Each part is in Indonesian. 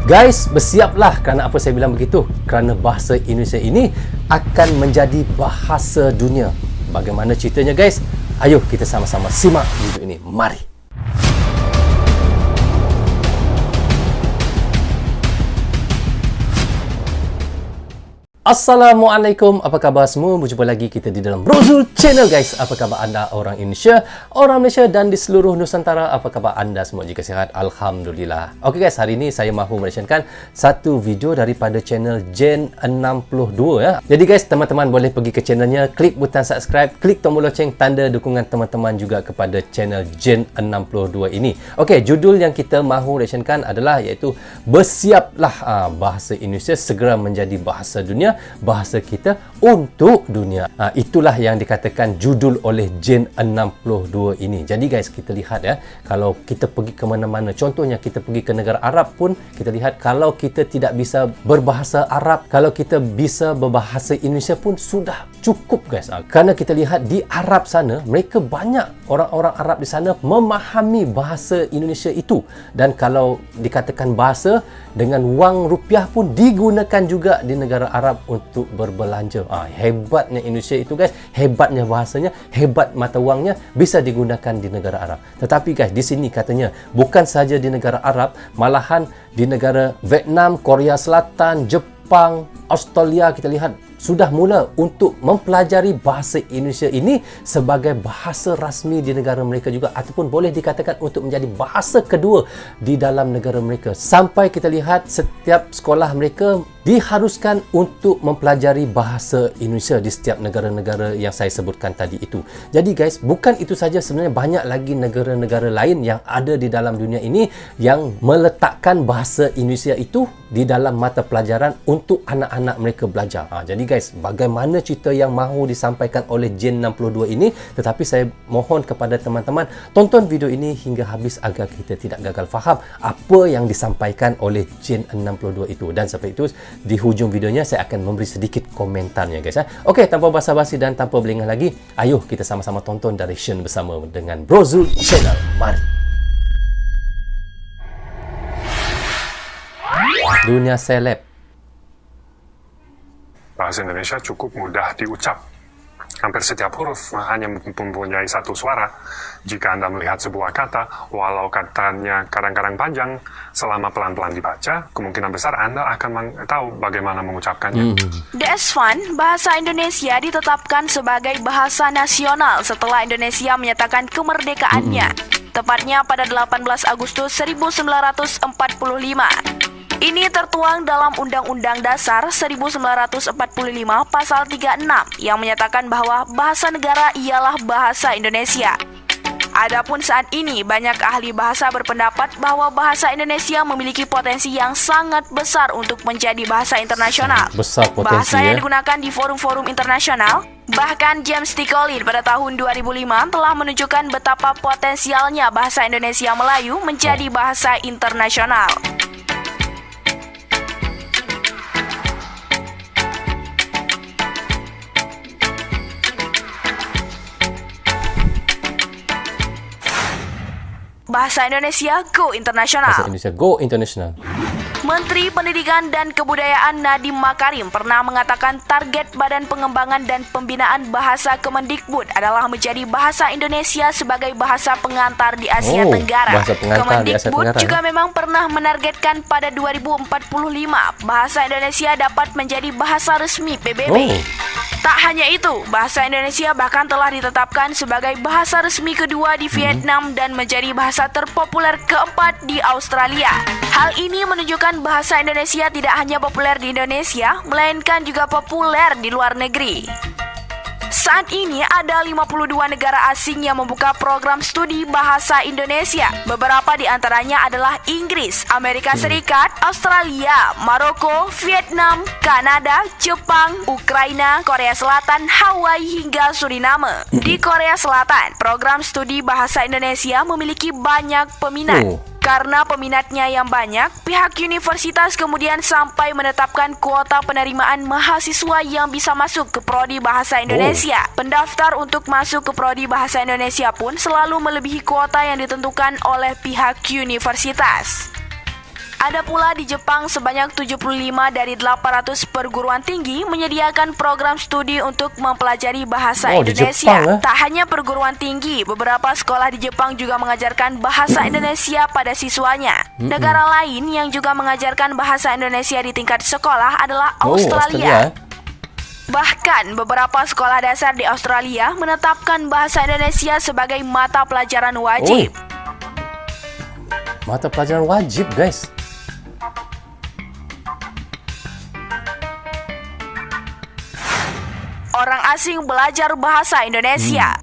Guys, bersiaplah kerana apa saya bilang begitu. Kerana bahasa Indonesia ini akan menjadi bahasa dunia. Bagaimana ceritanya guys? Ayo kita sama-sama simak video ini. Mari. Assalamualaikum, apa khabar semua? Berjumpa lagi kita di dalam Brozul Channel guys. Apa khabar anda orang Indonesia, orang Malaysia dan di seluruh Nusantara? Apa khabar anda semua jika sihat? Alhamdulillah. Okey guys, hari ini saya mahu menasyarkan satu video daripada channel Gen 62 ya. Jadi guys, teman-teman boleh pergi ke channelnya, klik butang subscribe, klik tombol loceng, tanda dukungan teman-teman juga kepada channel Gen 62 ini. Okey, judul yang kita mahu menasyarkan adalah iaitu bersiaplah bahasa Indonesia segera menjadi bahasa dunia. Bahasa kita untuk dunia. Itulah yang dikatakan judul oleh Gen 62 ini. Jadi guys, kita lihat ya, kalau kita pergi ke mana-mana, contohnya kita pergi ke negara Arab pun, kita lihat kalau kita tidak bisa berbahasa Arab, kalau kita bisa berbahasa Indonesia pun sudah cukup guys. Kerana kita lihat di Arab sana, mereka banyak orang-orang Arab di sana memahami bahasa Indonesia itu. Dan kalau dikatakan bahasa, dengan wang rupiah pun digunakan juga di negara Arab untuk berbelanja. Hebatnya Indonesia itu guys, hebatnya bahasanya, hebat mata wangnya bisa digunakan di negara Arab. Tetapi guys, di sini katanya bukan saja di negara Arab, malahan di negara Vietnam, Korea Selatan, Jepang, Australia kita lihat sudah mula untuk mempelajari bahasa Indonesia ini sebagai bahasa rasmi di negara mereka juga, ataupun boleh dikatakan untuk menjadi bahasa kedua di dalam negara mereka. Sampai kita lihat setiap sekolah mereka diharuskan untuk mempelajari bahasa Indonesia di setiap negara-negara yang saya sebutkan tadi itu. Jadi guys, bukan itu saja, sebenarnya banyak lagi negara-negara lain yang ada di dalam dunia ini yang meletakkan bahasa Indonesia itu di dalam mata pelajaran untuk anak-anak mereka belajar. Jadi guys, bagaimana cerita yang mahu disampaikan oleh Gen 62 ini, tetapi saya mohon kepada teman-teman tonton video ini hingga habis agar kita tidak gagal faham apa yang disampaikan oleh Gen 62 itu. Dan sampai itu, di hujung videonya saya akan memberi sedikit komentarnya guys. Okey, tanpa basa-basi dan tanpa berlengah lagi, ayo kita sama-sama tonton direction bersama dengan Brozul Channel. Mari. Dunia seleb. Bahasa Indonesia cukup mudah diucap. Hampir setiap huruf hanya mempunyai satu suara. Jika Anda melihat sebuah kata, walau katanya kadang-kadang panjang, selama pelan-pelan dibaca, kemungkinan besar Anda akan tahu bagaimana mengucapkannya. That's fun. Bahasa Indonesia ditetapkan sebagai bahasa nasional setelah Indonesia menyatakan kemerdekaannya. Tepatnya pada 18 Agustus 1945. Ini tertuang dalam Undang-Undang Dasar 1945 Pasal 36 yang menyatakan bahwa bahasa negara ialah bahasa Indonesia. Adapun saat ini banyak ahli bahasa berpendapat bahwa bahasa Indonesia memiliki potensi yang sangat besar untuk menjadi bahasa internasional. Besar potensi, bahasa yang digunakan di forum-forum internasional. Bahkan James T. Collins pada tahun 2005 telah menunjukkan betapa potensialnya bahasa Indonesia Melayu menjadi bahasa internasional. Bahasa Indonesia Go Internasional. Bahasa Indonesia Go International. Menteri Pendidikan dan Kebudayaan Nadiem Makarim pernah mengatakan target Badan Pengembangan dan Pembinaan Bahasa Kemendikbud adalah menjadi bahasa Indonesia sebagai bahasa pengantar di Asia Tenggara. Kemendikbud juga memang pernah menargetkan pada 2045 bahasa Indonesia dapat menjadi bahasa resmi PBB. Tak hanya itu, bahasa Indonesia bahkan telah ditetapkan sebagai bahasa resmi kedua di Vietnam dan menjadi bahasa terpopuler keempat di Australia. Hal ini menunjukkan bahasa Indonesia tidak hanya populer di Indonesia, melainkan juga populer di luar negeri. Saat ini ada 52 negara asing yang membuka program studi bahasa Indonesia. Beberapa di antaranya adalah Inggris, Amerika Serikat, Australia, Maroko, Vietnam, Kanada, Jepang, Ukraina, Korea Selatan, Hawaii hingga Suriname. Di Korea Selatan, program studi bahasa Indonesia memiliki banyak peminat. Karena peminatnya yang banyak, pihak universitas kemudian sampai menetapkan kuota penerimaan mahasiswa yang bisa masuk ke Prodi Bahasa Indonesia. Pendaftar untuk masuk ke Prodi Bahasa Indonesia pun selalu melebihi kuota yang ditentukan oleh pihak universitas. Ada pula di Jepang sebanyak 75 dari 800 perguruan tinggi menyediakan program studi untuk mempelajari bahasa di Indonesia. Jepang, Tak hanya perguruan tinggi, beberapa sekolah di Jepang juga mengajarkan bahasa Indonesia pada siswanya. Negara lain yang juga mengajarkan bahasa Indonesia di tingkat sekolah adalah Australia. Bahkan beberapa sekolah dasar di Australia menetapkan bahasa Indonesia sebagai mata pelajaran wajib. Mata pelajaran wajib, guys. Orang asing belajar bahasa Indonesia.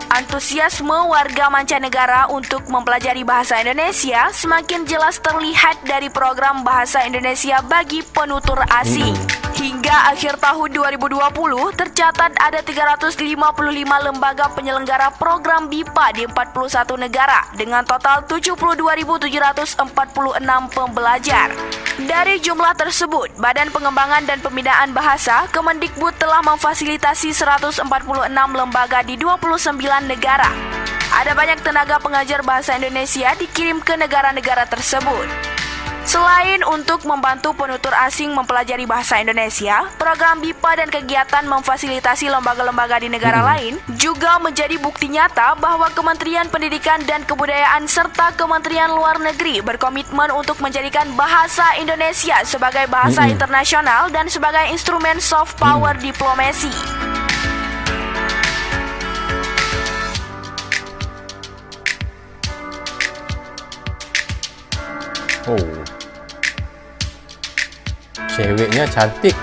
Antusiasme warga mancanegara untuk mempelajari bahasa Indonesia semakin jelas terlihat dari program bahasa Indonesia bagi penutur asing. Hingga akhir tahun 2020, tercatat ada 355 lembaga penyelenggara program BIPA di 41 negara dengan total 72.746 pembelajar. Dari jumlah tersebut, Badan Pengembangan dan Pembinaan Bahasa Kemendikbud telah memfasilitasi 146 lembaga di 29 negara. Ada banyak tenaga pengajar bahasa Indonesia dikirim ke negara-negara tersebut. Selain untuk membantu penutur asing mempelajari bahasa Indonesia, program BIPA dan kegiatan memfasilitasi lembaga-lembaga di negara lain juga menjadi bukti nyata bahwa Kementerian Pendidikan dan Kebudayaan serta Kementerian Luar Negeri berkomitmen untuk menjadikan bahasa Indonesia sebagai bahasa internasional dan sebagai instrumen soft power diplomasi. Ceweknya cantik.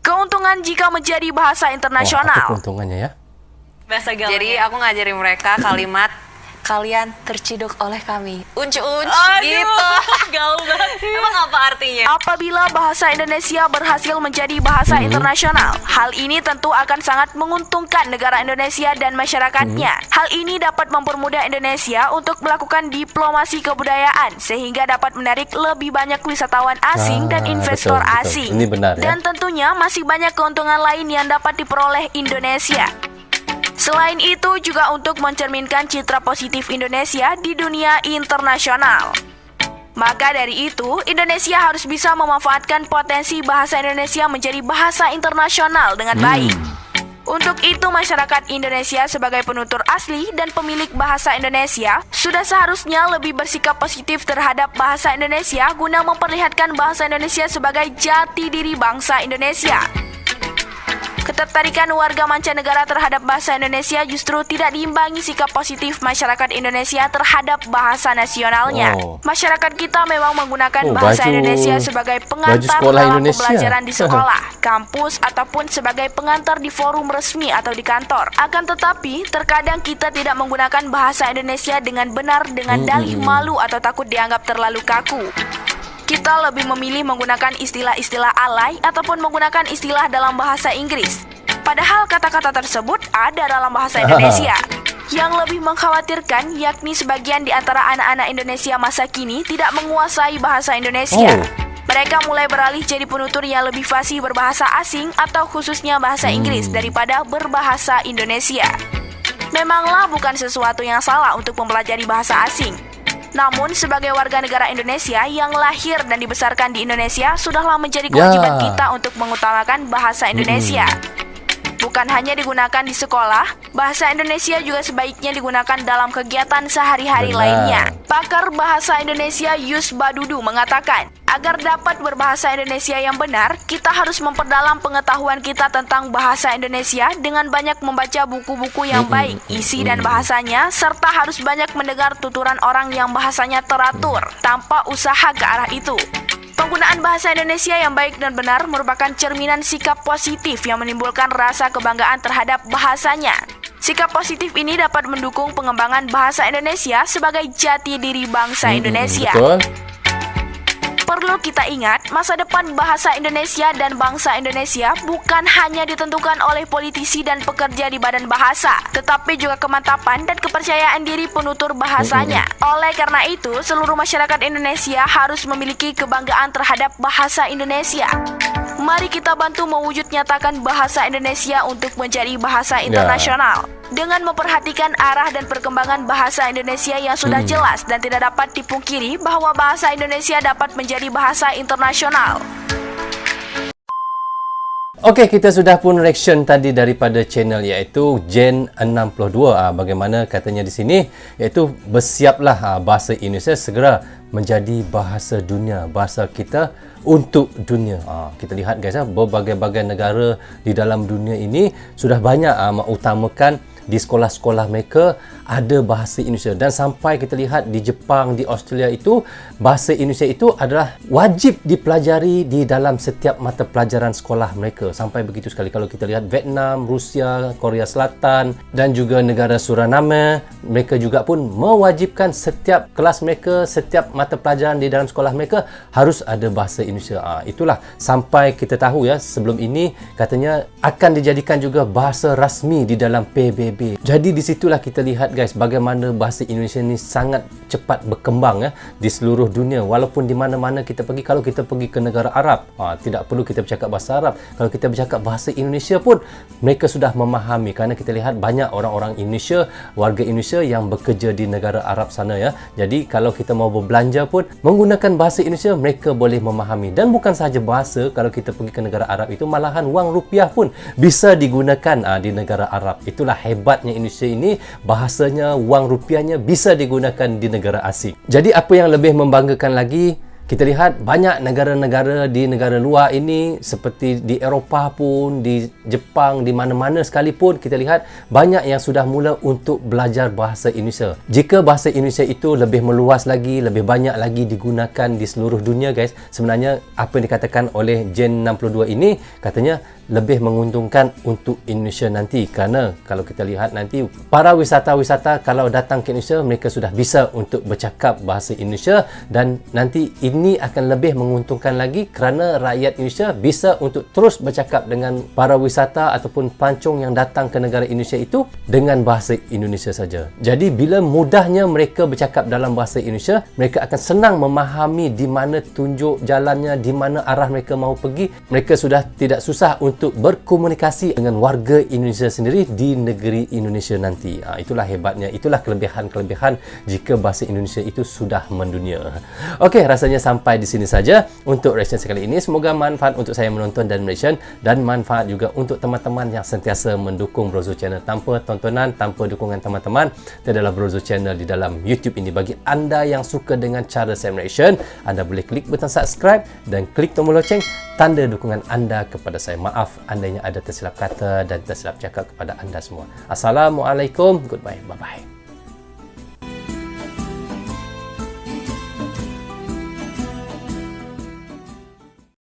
Keuntungan jika menjadi bahasa Apa internasional. keuntungannya ya? Bahasa gaul. Jadi aku ngajarin mereka kalimat kalian terciduk oleh kami. Uncu-uncu gitu. Gaul banget. Emang apa artinya? Apabila bahasa Indonesia berhasil menjadi bahasa internasional, hal ini tentu akan sangat menguntungkan negara Indonesia dan masyarakatnya. Hal ini dapat mempermudah Indonesia untuk melakukan diplomasi kebudayaan sehingga dapat menarik lebih banyak wisatawan asing dan investor betul. asing. Ini benar ya. Dan tentunya masih banyak keuntungan lain yang dapat diperoleh Indonesia. Selain itu juga untuk mencerminkan citra positif Indonesia di dunia internasional. Maka dari itu, Indonesia harus bisa memanfaatkan potensi bahasa Indonesia menjadi bahasa internasional dengan baik. Untuk itu, masyarakat Indonesia sebagai penutur asli dan pemilik bahasa Indonesia sudah seharusnya lebih bersikap positif terhadap bahasa Indonesia guna memperlihatkan bahasa Indonesia sebagai jati diri bangsa Indonesia. Ketertarikan warga mancanegara terhadap bahasa Indonesia justru tidak diimbangi sikap positif masyarakat Indonesia terhadap bahasa nasionalnya. Masyarakat kita memang menggunakan bahasa Indonesia sebagai pengantar dalam pembelajaran di sekolah, kampus, ataupun sebagai pengantar di forum resmi atau di kantor. Akan tetapi, terkadang kita tidak menggunakan bahasa Indonesia dengan benar dengan dalih malu atau takut dianggap terlalu kaku. Kita lebih memilih menggunakan istilah-istilah alay ataupun menggunakan istilah dalam bahasa Inggris. Padahal kata-kata tersebut ada dalam bahasa Indonesia. Yang lebih mengkhawatirkan yakni sebagian di antara anak-anak Indonesia masa kini tidak menguasai bahasa Indonesia. Mereka mulai beralih jadi penutur yang lebih fasih berbahasa asing atau khususnya bahasa Inggris daripada berbahasa Indonesia. Memanglah bukan sesuatu yang salah untuk mempelajari bahasa asing. Namun, sebagai warga negara Indonesia yang lahir dan dibesarkan di Indonesia, sudahlah menjadi kewajiban kita untuk mengutamakan bahasa Indonesia. Bukan hanya digunakan di sekolah, bahasa Indonesia juga sebaiknya digunakan dalam kegiatan sehari-hari lainnya. Pakar bahasa Indonesia Yus Badudu mengatakan, agar dapat berbahasa Indonesia yang benar, kita harus memperdalam pengetahuan kita tentang bahasa Indonesia dengan banyak membaca buku-buku yang baik, isi dan bahasanya, serta harus banyak mendengar tuturan orang yang bahasanya teratur, tanpa usaha ke arah itu. Penggunaan bahasa Indonesia yang baik dan benar merupakan cerminan sikap positif yang menimbulkan rasa kebanggaan terhadap bahasanya. Sikap positif ini dapat mendukung pengembangan bahasa Indonesia sebagai jati diri bangsa Indonesia. Betul. Perlu kita ingat, masa depan bahasa Indonesia dan bangsa Indonesia bukan hanya ditentukan oleh politisi dan pekerja di badan bahasa, tetapi juga kemantapan dan kepercayaan diri penutur bahasanya. Oleh karena itu, seluruh masyarakat Indonesia harus memiliki kebanggaan terhadap bahasa Indonesia. Mari kita bantu mewujud nyatakan bahasa Indonesia untuk menjadi bahasa internasional. Dengan memperhatikan arah dan perkembangan bahasa Indonesia yang sudah jelas dan tidak dapat dipungkiri bahwa bahasa Indonesia dapat menjadi bahasa internasional. Okey, kita sudah pun reaction tadi daripada channel iaitu Gen 62. Bagaimana katanya di sini iaitu bersiaplah bahasa Indonesia segera menjadi bahasa dunia, bahasa kita untuk dunia. Kita lihat guys, berbagai-bagai negara di dalam dunia ini sudah banyak mengutamakan di sekolah-sekolah mereka ada bahasa Indonesia, dan sampai kita lihat di Jepang, di Australia itu bahasa Indonesia itu adalah wajib dipelajari di dalam setiap mata pelajaran sekolah mereka. Sampai begitu sekali. Kalau kita lihat Vietnam, Rusia, Korea Selatan dan juga negara Suriname, mereka juga pun mewajibkan setiap kelas mereka, setiap mata pelajaran di dalam sekolah mereka harus ada bahasa Indonesia. Itulah sampai kita tahu ya, sebelum ini katanya akan dijadikan juga bahasa rasmi di dalam PBB. Jadi di situlah kita lihat guys, bagaimana bahasa Indonesia ni sangat cepat berkembang ya di seluruh dunia. Walaupun di mana-mana kita pergi, kalau kita pergi ke negara Arab, tidak perlu kita bercakap bahasa Arab. Kalau kita bercakap bahasa Indonesia pun mereka sudah memahami, kerana kita lihat banyak orang-orang Indonesia, warga Indonesia yang bekerja di negara Arab sana ya. Jadi kalau kita mau berbelanja pun menggunakan bahasa Indonesia, mereka boleh memahami. Dan bukan sahaja bahasa, kalau kita pergi ke negara Arab itu malahan wang rupiah pun bisa digunakan di negara Arab. Itulah hebatnya Indonesia ini, bahasanya, wang rupiahnya bisa digunakan di negara asing. Jadi apa yang lebih membanggakan lagi, kita lihat banyak negara-negara di negara luar ini, seperti di Eropah pun, di Jepang, di mana-mana sekalipun, kita lihat banyak yang sudah mula untuk belajar bahasa Indonesia. Jika bahasa Indonesia itu lebih meluas lagi, lebih banyak lagi digunakan di seluruh dunia guys, sebenarnya apa yang dikatakan oleh Gen 62 ini katanya lebih menguntungkan untuk Indonesia nanti, kerana kalau kita lihat nanti para wisata-wisata kalau datang ke Indonesia, mereka sudah bisa untuk bercakap bahasa Indonesia, dan nanti ini akan lebih menguntungkan lagi kerana rakyat Indonesia bisa untuk terus bercakap dengan para wisata ataupun pelancong yang datang ke negara Indonesia itu dengan bahasa Indonesia saja. Jadi bila mudahnya mereka bercakap dalam bahasa Indonesia, mereka akan senang memahami di mana tunjuk jalannya, di mana arah mereka mahu pergi. Mereka sudah tidak susah untuk berkomunikasi dengan warga Indonesia sendiri di negeri Indonesia nanti. Itulah hebatnya, itulah kelebihan-kelebihan jika bahasa Indonesia itu sudah mendunia. Okey, rasanya sampai di sini saja untuk reaction sekali ini. Semoga manfaat untuk saya menonton dan reaction, dan manfaat juga untuk teman-teman yang sentiasa mendukung Brozo Channel. Tanpa tontonan, tanpa dukungan teman-teman, tiadalah Brozo Channel di dalam YouTube ini. Bagi anda yang suka dengan cara saya reaction, anda boleh klik butang subscribe dan klik tombol loceng, tanda dukungan anda kepada saya. Maaf andainya ada tersilap kata dan tersilap cakap kepada anda semua. Assalamualaikum, goodbye, bye-bye.